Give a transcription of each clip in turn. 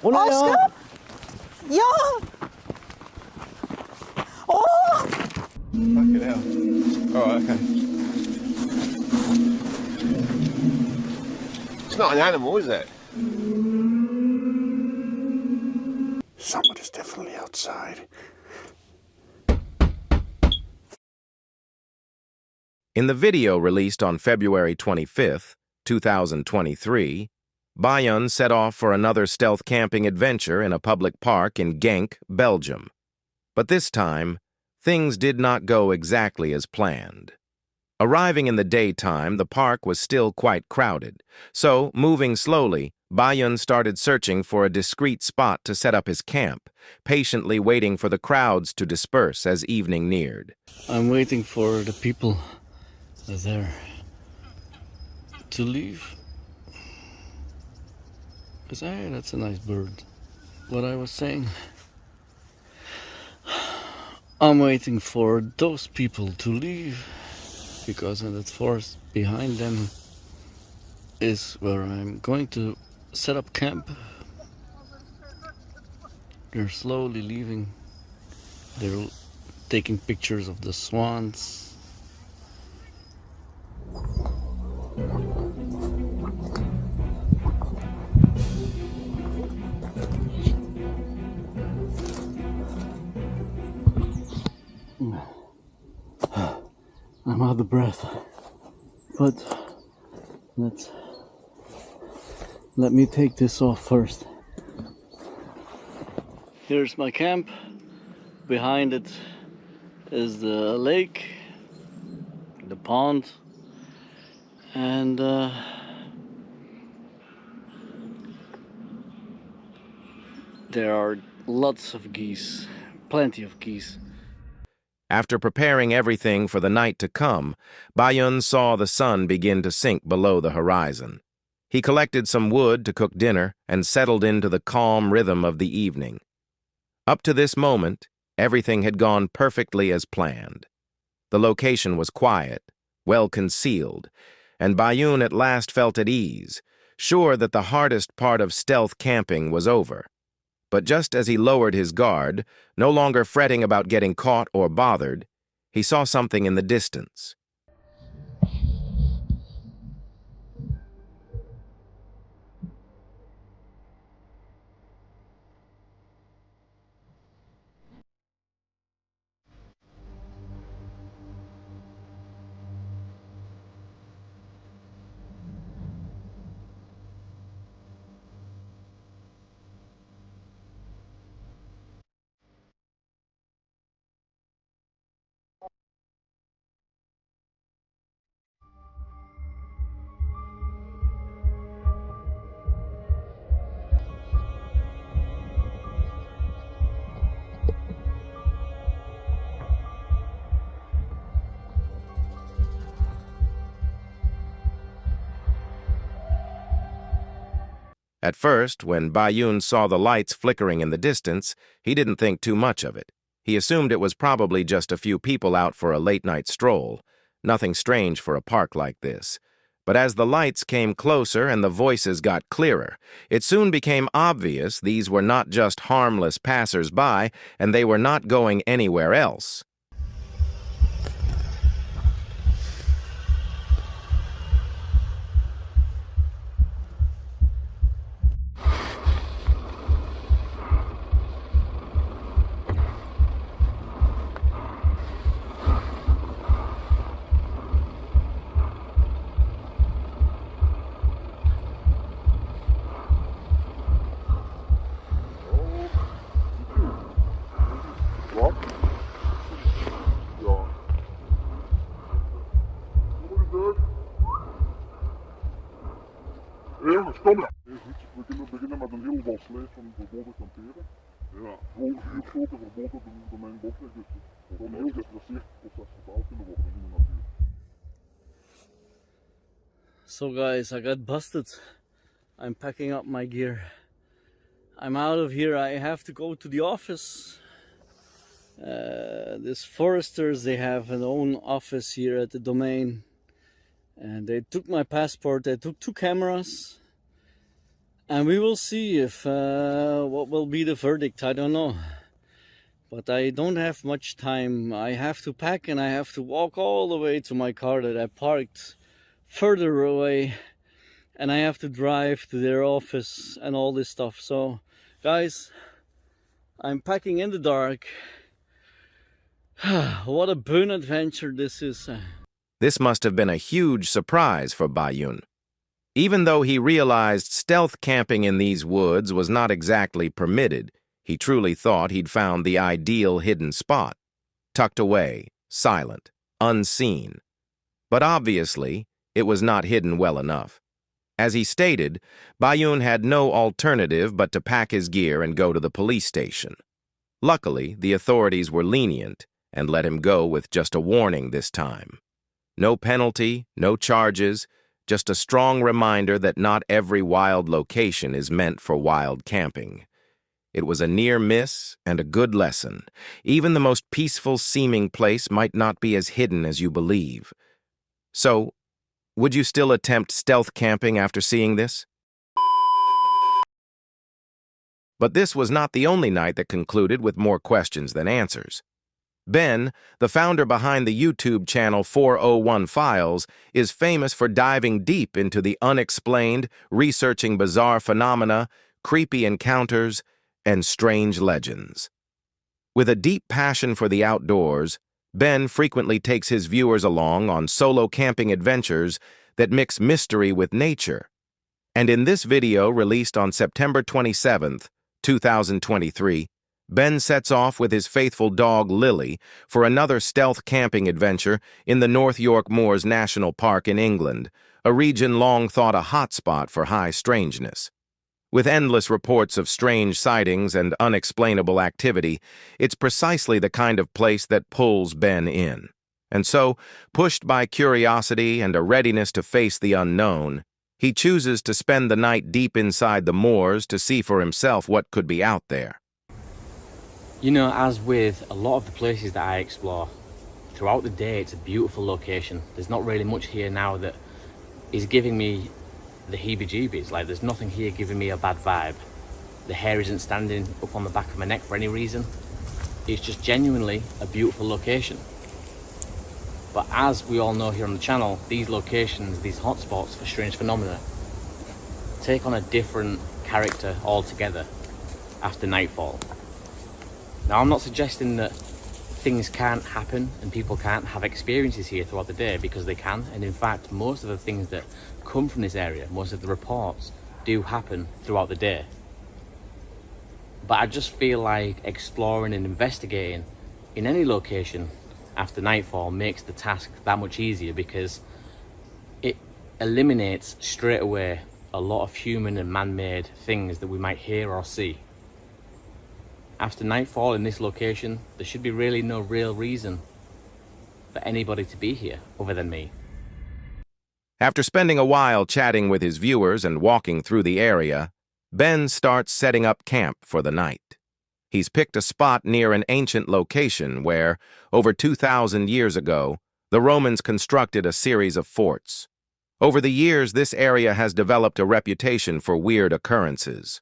O ne ya? Aşkım. Ya. Oh. Fucking hell. Alright, okay. It's not an animal, is it? Somebody's definitely outside. In the video released on February 25th, 2023, Bayun set off for another stealth camping adventure in a public park in Genk, Belgium. But this time, things did not go exactly as planned. Arriving in the daytime, the park was still quite crowded, so, moving slowly, Bayun started searching for a discreet spot to set up his camp, patiently waiting for the crowds to disperse as evening neared. I'm waiting for the people there to leave. Because, hey, that's a nice bird. What I was saying, I'm waiting for those people to leave, because in that forest behind them is where I'm going to set up camp. They're slowly leaving. They're taking pictures of the swans. I'm out of breath, but let me take this off first. Here's my camp. Behind it is the lake, the pond, and there are lots of geese, plenty of geese. After preparing everything for the night to come, Bayun saw the sun begin to sink below the horizon. He collected some wood to cook dinner and settled into the calm rhythm of the evening. Up to this moment, everything had gone perfectly as planned. The location was quiet, well concealed, and Bayun at last felt at ease, sure that the hardest part of stealth camping was over. But just as he lowered his guard, no longer fretting about getting caught or bothered, he saw something in the distance. At first, when Bayun saw the lights flickering in the distance, he didn't think too much of it. He assumed it was probably just a few people out for a late-night stroll. Nothing strange for a park like this. But as the lights came closer and the voices got clearer, it soon became obvious these were not just harmless passers-by, and they were not going anywhere else. Kom ja. Heel goed. We kunnen beginnen met een heel val slijf van verboden kamperen. Ja. Gewoon vuurgrote verboden op de mijn bosweg. Dus het zou een heel gestresseerd proces vertaald kunnen worden in de natuur. So guys, I got busted. I'm packing up my gear. I'm out of here. I have to go to the office. These foresters, they have an own office here at the domain. And they took my passport, they took 2 cameras. And we will see if what will be the verdict. I don't know. But I don't have much time. I have to pack and I have to walk all the way to my car that I parked further away. And I have to drive to their office and all this stuff. So, guys, I'm packing in the dark. What a boon adventure this is. This must have been a huge surprise for Bayoun. Even though he realized stealth camping in these woods was not exactly permitted, he truly thought he'd found the ideal hidden spot, tucked away, silent, unseen. But obviously, it was not hidden well enough. As he stated, Bayoun had no alternative but to pack his gear and go to the police station. Luckily, the authorities were lenient and let him go with just a warning this time. No penalty, no charges, just a strong reminder that not every wild location is meant for wild camping. It was a near miss and a good lesson. Even the most peaceful-seeming place might not be as hidden as you believe. So, would you still attempt stealth camping after seeing this? But this was not the only night that concluded with more questions than answers. Ben, the founder behind the YouTube channel 401 Files, is famous for diving deep into the unexplained, researching bizarre phenomena, creepy encounters, and strange legends. With a deep passion for the outdoors, Ben frequently takes his viewers along on solo camping adventures that mix mystery with nature. And in this video released on September 27th, 2023, Ben sets off with his faithful dog Lily for another stealth camping adventure in the North York Moors National Park in England, a region long thought a hotspot for high strangeness. With endless reports of strange sightings and unexplainable activity, it's precisely the kind of place that pulls Ben in. And so, pushed by curiosity and a readiness to face the unknown, he chooses to spend the night deep inside the moors to see for himself what could be out there. You know, as with a lot of the places that I explore, throughout the day it's a beautiful location. There's not really much here now that is giving me the heebie-jeebies. Like, there's nothing here giving me a bad vibe. The hair isn't standing up on the back of my neck for any reason. It's just genuinely a beautiful location. But as we all know here on the channel, these locations, these hotspots for strange phenomena, take on a different character altogether after nightfall. Now, I'm not suggesting that things can't happen and people can't have experiences here throughout the day, because they can. And in fact, most of the things that come from this area, most of the reports do happen throughout the day. But I just feel like exploring and investigating in any location after nightfall makes the task that much easier, because it eliminates straight away a lot of human and man-made things that we might hear or see. After nightfall in this location, there should be really no real reason for anybody to be here other than me. After spending a while chatting with his viewers and walking through the area, Ben starts setting up camp for the night. He's picked a spot near an ancient location where, over 2,000 years ago, the Romans constructed a series of forts. Over the years, this area has developed a reputation for weird occurrences.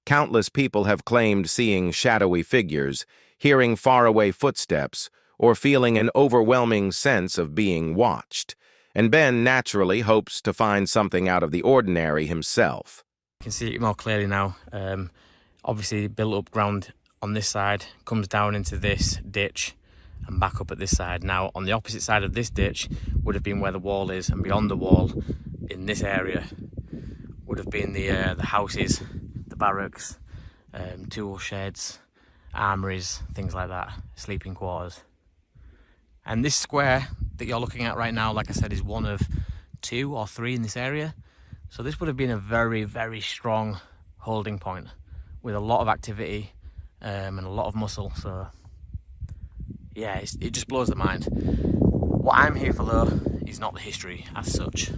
Countless people have claimed seeing shadowy figures, hearing faraway footsteps, or feeling an overwhelming sense of being watched. And Ben naturally hopes to find something out of the ordinary himself. You can see it more clearly now. Obviously, built-up ground on this side comes down into this ditch and back up at this side. Now, on the opposite side of this ditch would have been where the wall is, and beyond the wall, in this area, would have been the houses, the barracks, tool sheds, armories, things like that, sleeping quarters. And this square that you're looking at right now, like I said, is one of 2 or 3 in this area. So this would have been a very, very strong holding point with a lot of activity and a lot of muscle. So yeah, it just blows the mind. What I'm here for, though, is not the history as such.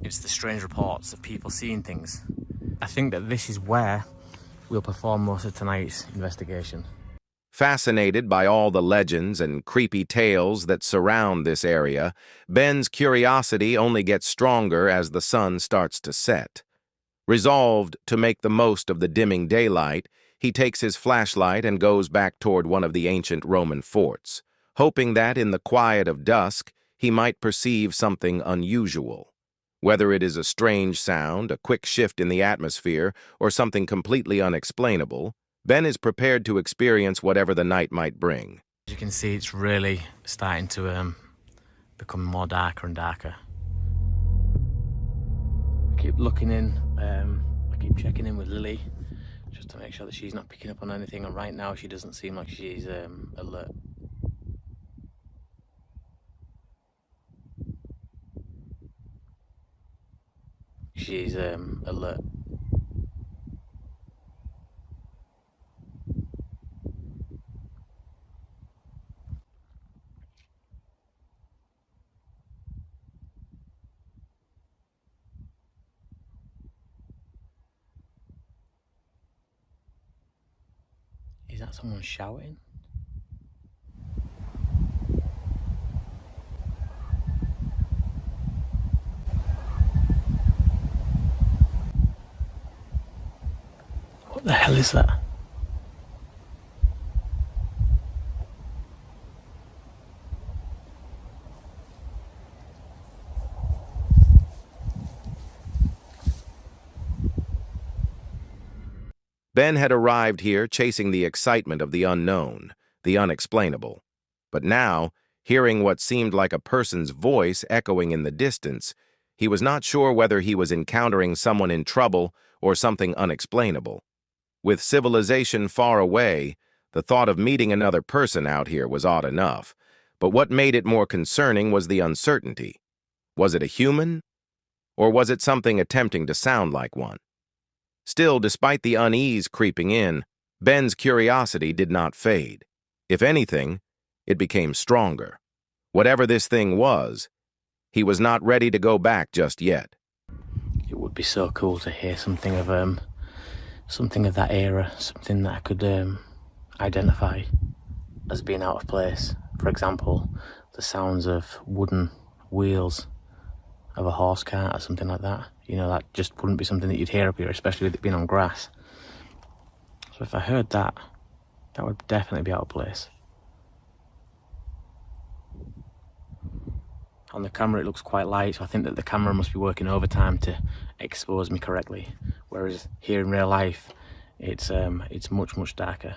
It's the strange reports of people seeing things. I think that this is where we'll perform most of tonight's investigation. Fascinated by all the legends and creepy tales that surround this area, Ben's curiosity only gets stronger as the sun starts to set. Resolved to make the most of the dimming daylight, he takes his flashlight and goes back toward one of the ancient Roman forts, hoping that in the quiet of dusk he might perceive something unusual. Whether it is a strange sound, a quick shift in the atmosphere, or something completely unexplainable, Ben is prepared to experience whatever the night might bring. As you can see, it's really starting to become more darker and darker. I keep looking in, I keep checking in with Lily, just to make sure that she's not picking up on anything, and right now she doesn't seem like she's alert. She's alert. Is that someone shouting? What the hell is that? Ben had arrived here chasing the excitement of the unknown, the unexplainable. But now, hearing what seemed like a person's voice echoing in the distance, he was not sure whether he was encountering someone in trouble or something unexplainable. With civilization far away, the thought of meeting another person out here was odd enough, but what made it more concerning was the uncertainty. Was it a human? Or was it something attempting to sound like one? Still, despite the unease creeping in, Ben's curiosity did not fade. If anything, it became stronger. Whatever this thing was, he was not ready to go back just yet. It would be so cool to hear something of that era, something that I could identify as being out of place. For example, the sounds of wooden wheels of a horse cart or something like that. You know, that just wouldn't be something that you'd hear up here, especially with it being on grass. So if I heard that, that would definitely be out of place. On the camera it looks quite light, so I think that the camera must be working overtime to expose me correctly. Whereas here in real life, it's much, much darker.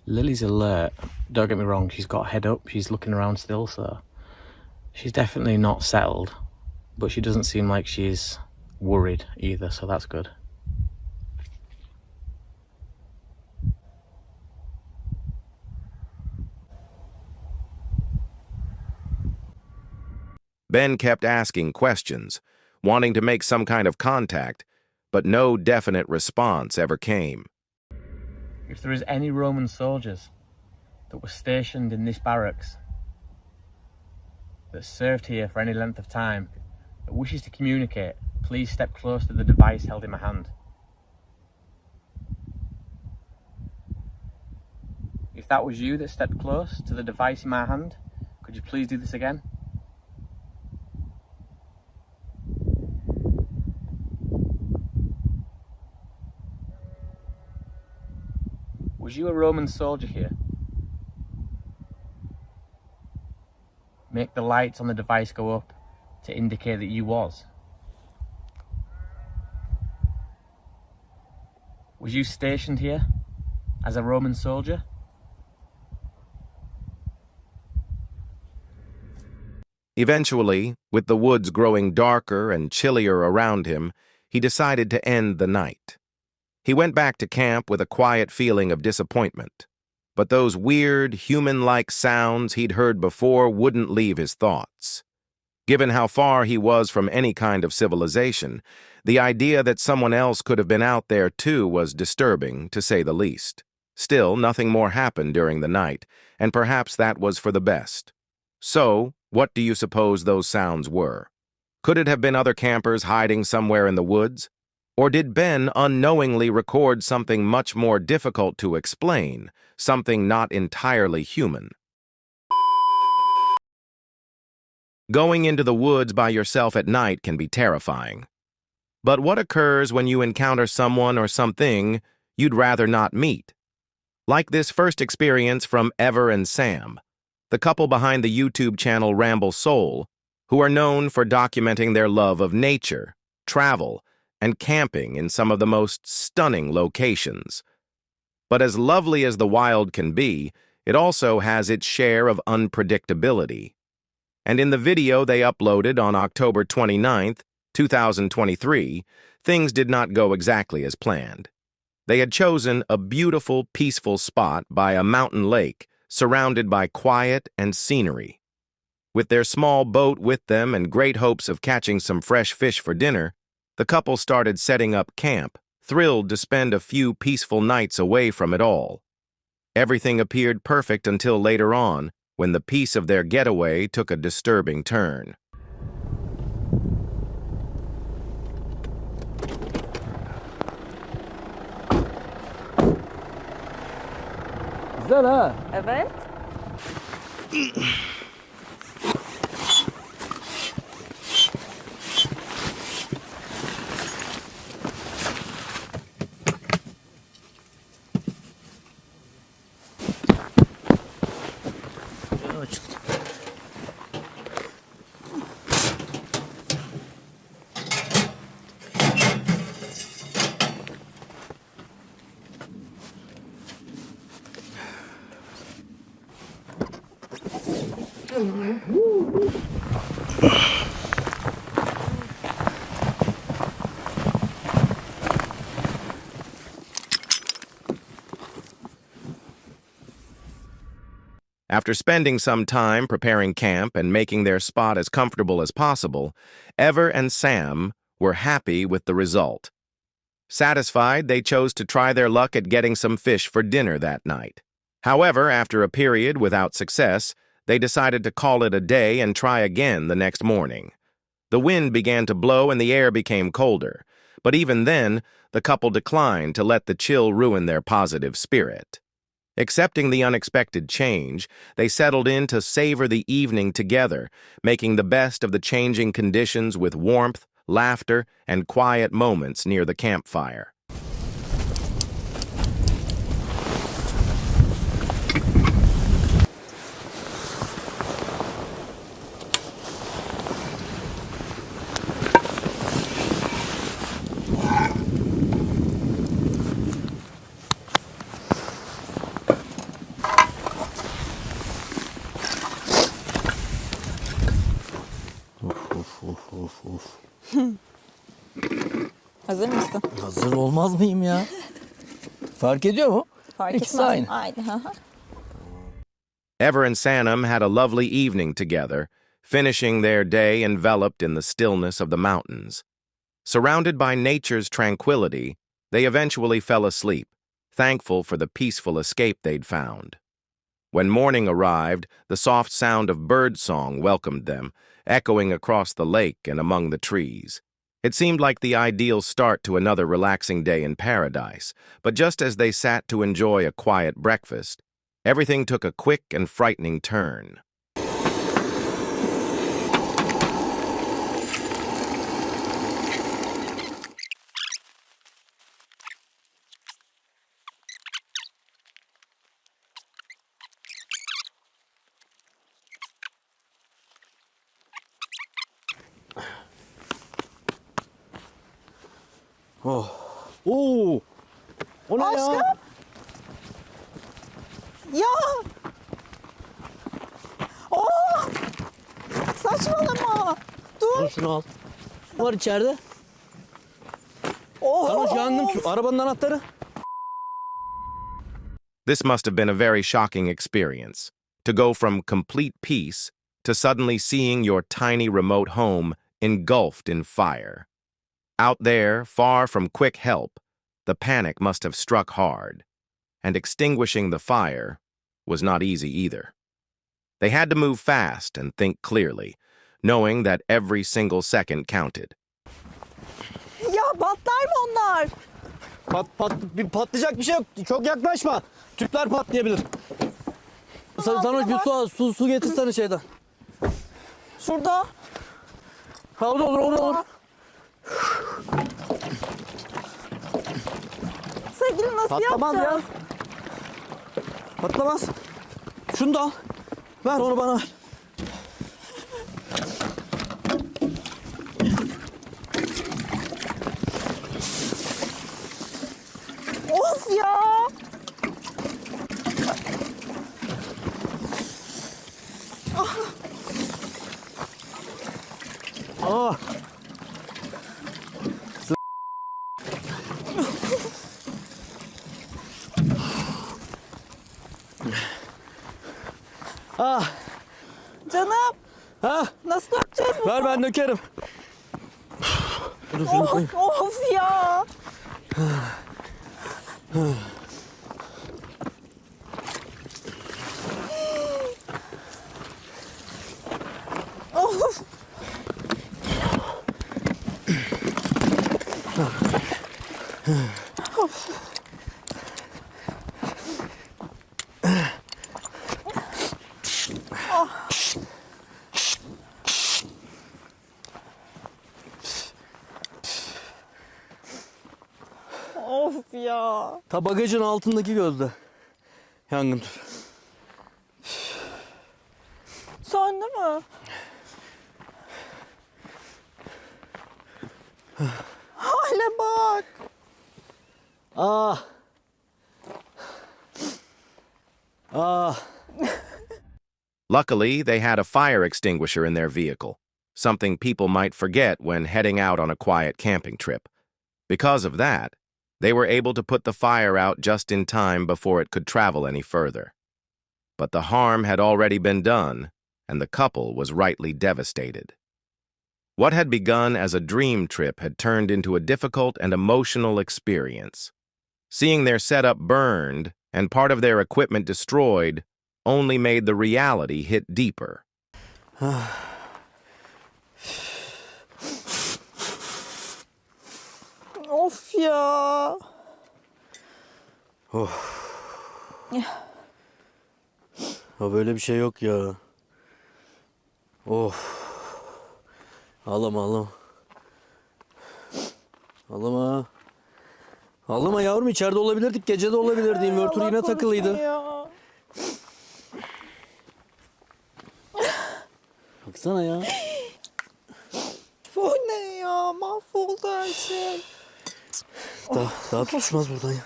Lily's alert, don't get me wrong, she's got her head up, she's looking around still, so she's definitely not settled, but she doesn't seem like she's worried either, so that's good. Ben kept asking questions, wanting to make some kind of contact, but no definite response ever came. If there is any Roman soldiers that were stationed in this barracks, that served here for any length of time, that wishes to communicate, please step close to the device held in my hand. If that was you that stepped close to the device in my hand, could you please do this again? Was you a Roman soldier here? Make the lights on the device go up to indicate that you was. Was you stationed here as a Roman soldier? Eventually, with the woods growing darker and chillier around him, he decided to end the night. He went back to camp with a quiet feeling of disappointment, but those weird, human-like sounds he'd heard before wouldn't leave his thoughts. Given how far he was from any kind of civilization, the idea that someone else could have been out there too was disturbing, to say the least. Still, nothing more happened during the night, and perhaps that was for the best. So, what do you suppose those sounds were? Could it have been other campers hiding somewhere in the woods? Or did Ben unknowingly record something much more difficult to explain, something not entirely human? Going into the woods by yourself at night can be terrifying. But what occurs when you encounter someone or something you'd rather not meet? Like this first experience from Ever and Sam, the couple behind the YouTube channel Ramble Soul, who are known for documenting their love of nature, travel, and camping in some of the most stunning locations. But as lovely as the wild can be, it also has its share of unpredictability. And in the video they uploaded on October 29th, 2023, things did not go exactly as planned. They had chosen a beautiful, peaceful spot by a mountain lake surrounded by quiet and scenery. With their small boat with them and great hopes of catching some fresh fish for dinner, the couple started setting up camp, thrilled to spend a few peaceful nights away from it all. Everything appeared perfect until later on, when the peace of their getaway took a disturbing turn. Güzel ha. Evet. After spending some time preparing camp and making their spot as comfortable as possible, Ever and Sam were happy with the result. Satisfied, they chose to try their luck at getting some fish for dinner that night. However, after a period without success, they decided to call it a day and try again the next morning. The wind began to blow and the air became colder, but even then, the couple declined to let the chill ruin their positive spirit. Accepting the unexpected change, they settled in to savor the evening together, making the best of the changing conditions with warmth, laughter, and quiet moments near the campfire. Hazır mısın? Hazır olmaz mıyım ya? Fark ediyor mu? Fark İkisi etmez. aynı. Aynı. Ever and Sanam had a lovely evening together, finishing their day enveloped in the stillness of the mountains. Surrounded by nature's tranquility, they eventually fell asleep, thankful for the peaceful escape they'd found. When morning arrived, the soft sound of birdsong welcomed them, echoing across the lake and among the trees. It seemed like the ideal start to another relaxing day in paradise, but just as they sat to enjoy a quiet breakfast, everything took a quick and frightening turn. Oh. Oo. O ne ya? Aşkım. Ya. Oh. Saçmalama. Dur. Al şunu al. Ne var içeride? Oh. Sana yandım şu arabanın anahtarı. This must have been a very shocking experience, to go from complete peace to suddenly seeing your tiny remote home engulfed in fire. Out there, far from quick help, the panic must have struck hard, and extinguishing the fire was not easy either. They had to move fast and think clearly, knowing that every single second counted. Ya patlar mı onlar? Patlayacak bir şey yok. Çok yaklaşma. Tüpler patlayabilir. Sana bir su getirsene şeyden. Şurada. Ha olur. Sevgili nasıl Patlamaz yapacağız? ya. Patlamaz. Şunu da al. Ver onu bana ver. Of ya. Aa. Ah. Canım. Ha? Nasıl yapacağız bunu? Ver ben dökerim. Dur şunu koyayım. Of ya. Of. Of ya. Ta bagajın altındaki gözde. Yangın tüpü. Söndü mü? Hale bak. Ah. Ah. Luckily, they had a fire extinguisher in their vehicle, something people might forget when heading out on a quiet camping trip. Because of that, they were able to put the fire out just in time before it could travel any further. But the harm had already been done, and the couple was rightly devastated. What had begun as a dream trip had turned into a difficult and emotional experience. Seeing their setup burned and part of their equipment destroyed only made the reality hit deeper. Of ya. Ya böyle bir şey yok ya. Of. Ağlama. Ağlama. Ağlama yavrum, içeride olabilirdik, gece de olabilirdi. İnvertör Allah yine korusun takılıydı. ya. Baksana ya. Bu ne ya? Mahvoldu her şey. Daha tutuşmaz buradan ya.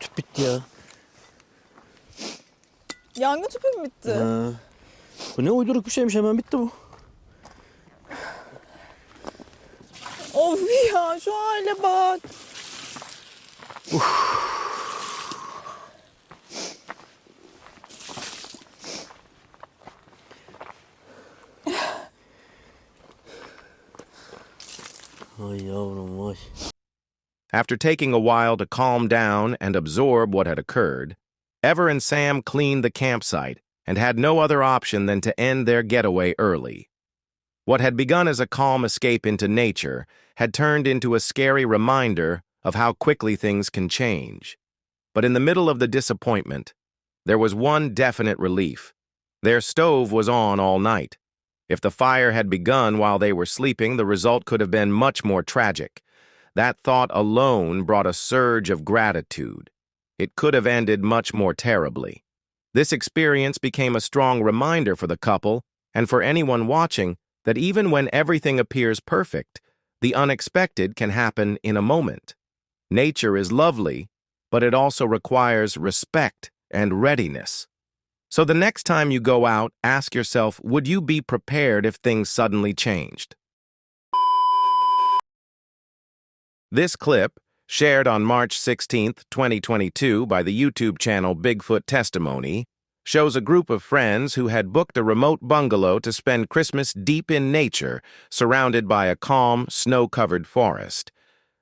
Tüp bitti ya. Yangın tüpü mü bitti? Ha. Bu ne uyduruk bir şeymiş, hemen bitti bu. Of ya, şu hale bak. Ay yavrum vay. After taking a while to calm down and absorb what had occurred, Ever and Sam cleaned the campsite and had no other option than to end their getaway early. What had begun as a calm escape into nature had turned into a scary reminder of how quickly things can change. But in the middle of the disappointment, there was one definite relief. Their stove was on all night. If the fire had begun while they were sleeping, the result could have been much more tragic. That thought alone brought a surge of gratitude. It could have ended much more terribly. This experience became a strong reminder for the couple and for anyone watching that even when everything appears perfect, the unexpected can happen in a moment. Nature is lovely, but it also requires respect and readiness. So the next time you go out, ask yourself, would you be prepared if things suddenly changed? This clip, shared on March 16, 2022 by the YouTube channel Bigfoot Testimony, shows a group of friends who had booked a remote bungalow to spend Christmas deep in nature, surrounded by a calm, snow-covered forest.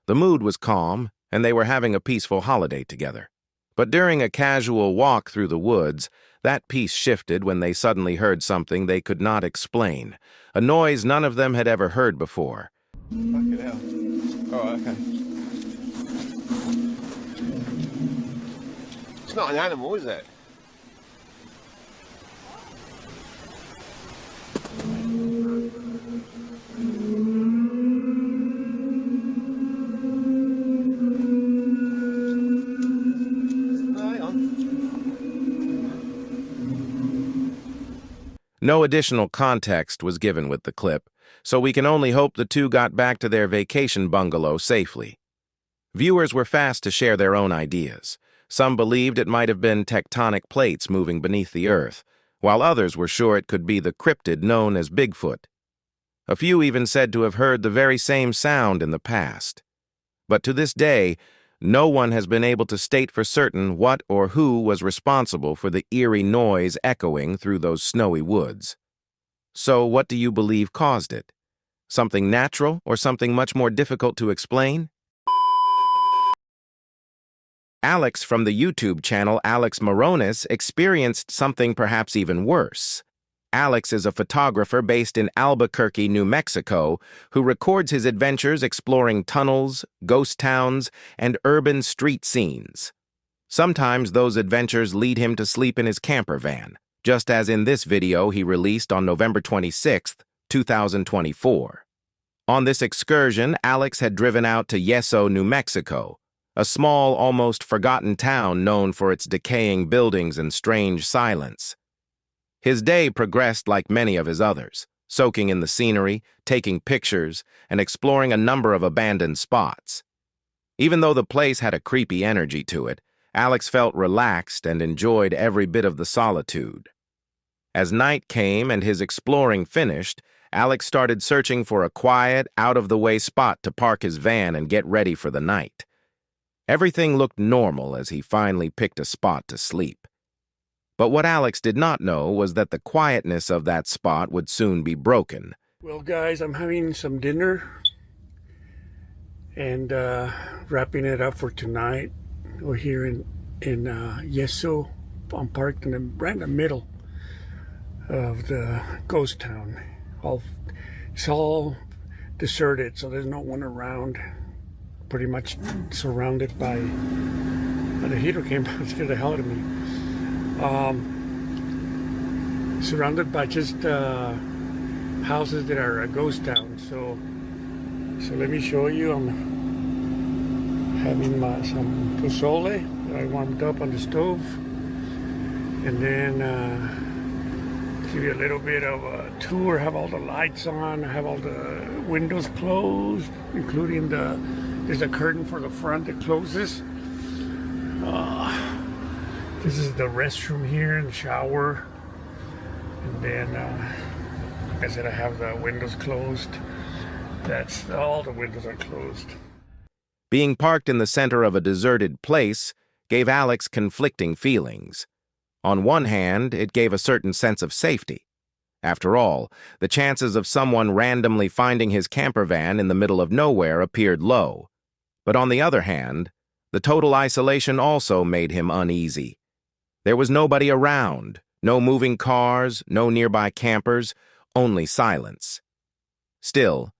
The mood was calm, and they were having a peaceful holiday together. But during a casual walk through the woods, That peace shifted when they suddenly heard something they could not explain, a noise none of them had ever heard before. Fucking hell. Oh, okay. It's not an animal, is it? No additional context was given with the clip, so we can only hope the two got back to their vacation bungalow safely. Viewers were fast to share their own ideas. Some believed it might have been tectonic plates moving beneath the earth, while others were sure it could be the cryptid known as Bigfoot. A few even said to have heard the very same sound in the past. But to this day, no one has been able to state for certain what or who was responsible for the eerie noise echoing through those snowy woods. So what do you believe caused it? Something natural or something much more difficult to explain? Alex from the YouTube channel Alex Moronis experienced something perhaps even worse. Alex is a photographer based in Albuquerque, New Mexico, who records his adventures exploring tunnels, ghost towns, and urban street scenes. Sometimes those adventures lead him to sleep in his camper van, just as in this video he released on November 26, 2024. On this excursion, Alex had driven out to Yeso, New Mexico, a small, almost forgotten town known for its decaying buildings and strange silence. His day progressed like many of his others, soaking in the scenery, taking pictures, and exploring a number of abandoned spots. Even though the place had a creepy energy to it, Alex felt relaxed and enjoyed every bit of the solitude. As night came and his exploring finished, Alex started searching for a quiet, out-of-the-way spot to park his van and get ready for the night. Everything looked normal as he finally picked a spot to sleep. But what Alex did not know was that the quietness of that spot would soon be broken. Well, guys, I'm having some dinner and wrapping it up for tonight. We're here in Yeso. I'm parked right in the middle of the ghost town. It's all deserted, so there's no one around. Pretty much surrounded by... the heater came out, scared the hell out of me. Surrounded by just houses that are a ghost town. So let me show you. I'm having some pozole that I warmed up on the stove, and then give you a little bit of a tour. Have all the lights on. Have all the windows closed, including there's a curtain for the front that closes. This is the restroom here and the shower. And then, like I said, I have the windows closed. That's all the windows are closed. Being parked in the center of a deserted place gave Alex conflicting feelings. On one hand, it gave a certain sense of safety. After all, the chances of someone randomly finding his camper van in the middle of nowhere appeared low. But on the other hand, the total isolation also made him uneasy. There was nobody around, no moving cars, no nearby campers, only silence. Still,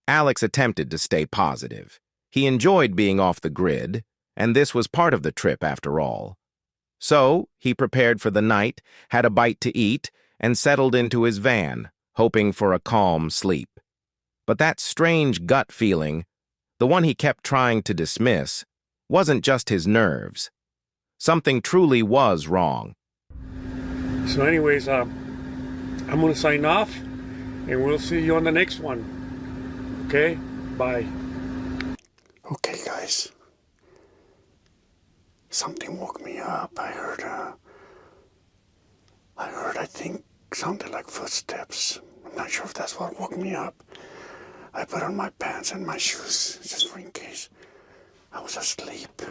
Alex attempted to stay positive. He enjoyed being off the grid, and this was part of the trip after all. So, he prepared for the night, had a bite to eat, and settled into his van, hoping for a calm sleep. But that strange gut feeling, the one he kept trying to dismiss, wasn't just his nerves. Something truly was wrong. So anyways, I'm going to sign off, and we'll see you on the next one. Okay? Bye. Okay, guys. Something woke me up. I heard, I think, sounded like footsteps. I'm not sure if that's what woke me up. I put on my pants and my shoes, just for in case. I was asleep.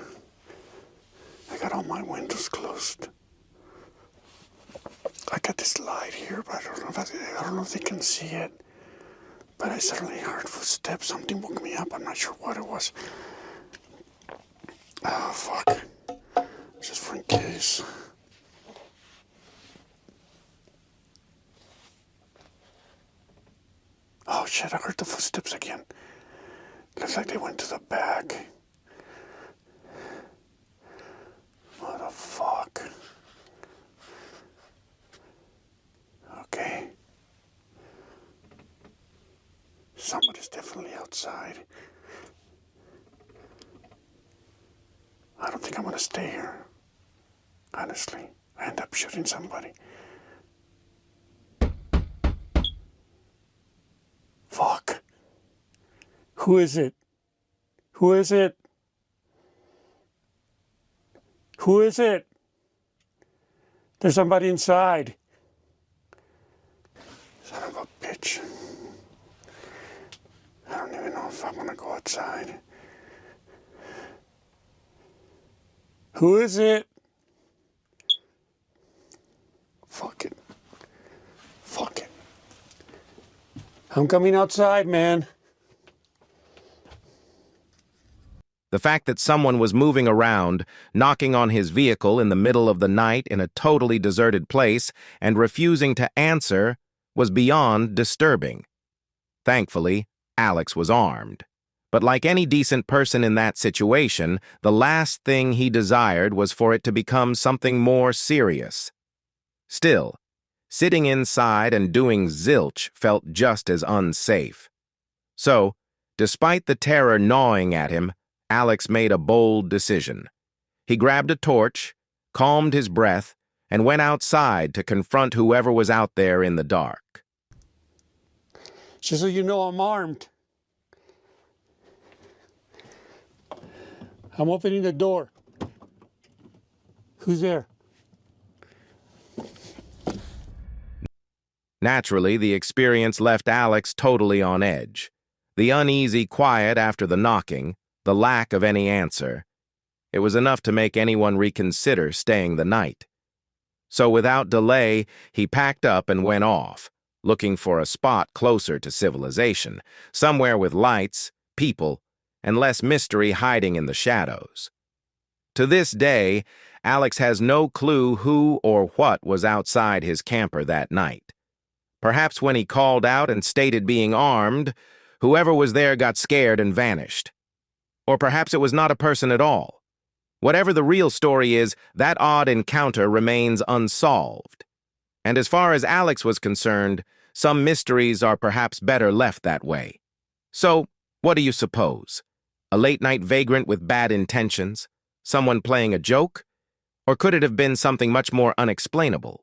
I got all my windows closed. I got this light here, but I don't know if they can see it. But I suddenly heard footsteps. Something woke me up. I'm not sure what it was. Oh, fuck. Just for in case. shit, I heard the footsteps again. Looks like they went to the back. What the fuck? Okay. Somebody's definitely outside. I don't think I'm gonna stay here. Honestly, I end up shooting somebody. Fuck. Who is it? Who is it? Who is it? There's somebody inside. Son of a bitch. I don't even know if I'm gonna go outside. Who is it? Fuck it. Fuck it. I'm coming outside, man. The fact that someone was moving around, knocking on his vehicle in the middle of the night in a totally deserted place, and refusing to answer was beyond disturbing. Thankfully, Alex was armed. But like any decent person in that situation, the last thing he desired was for it to become something more serious. Still, sitting inside and doing zilch felt just as unsafe. So, despite the terror gnawing at him, Alex made a bold decision. He grabbed a torch, calmed his breath, and went outside to confront whoever was out there in the dark. Just so you know, I'm armed. I'm opening the door. Who's there? Naturally, the experience left Alex totally on edge. The uneasy quiet after the knocking, the lack of any answer. It was enough to make anyone reconsider staying the night. So without delay, he packed up and went off, looking for a spot closer to civilization, somewhere with lights, people, and less mystery hiding in the shadows. To this day, Alex has no clue who or what was outside his camper that night. Perhaps when he called out and stated being armed, whoever was there got scared and vanished. Or perhaps it was not a person at all. Whatever the real story is, that odd encounter remains unsolved. And as far as Alex was concerned, some mysteries are perhaps better left that way. So, what do you suppose? A late-night vagrant with bad intentions? Someone playing a joke? Or could it have been something much more unexplainable?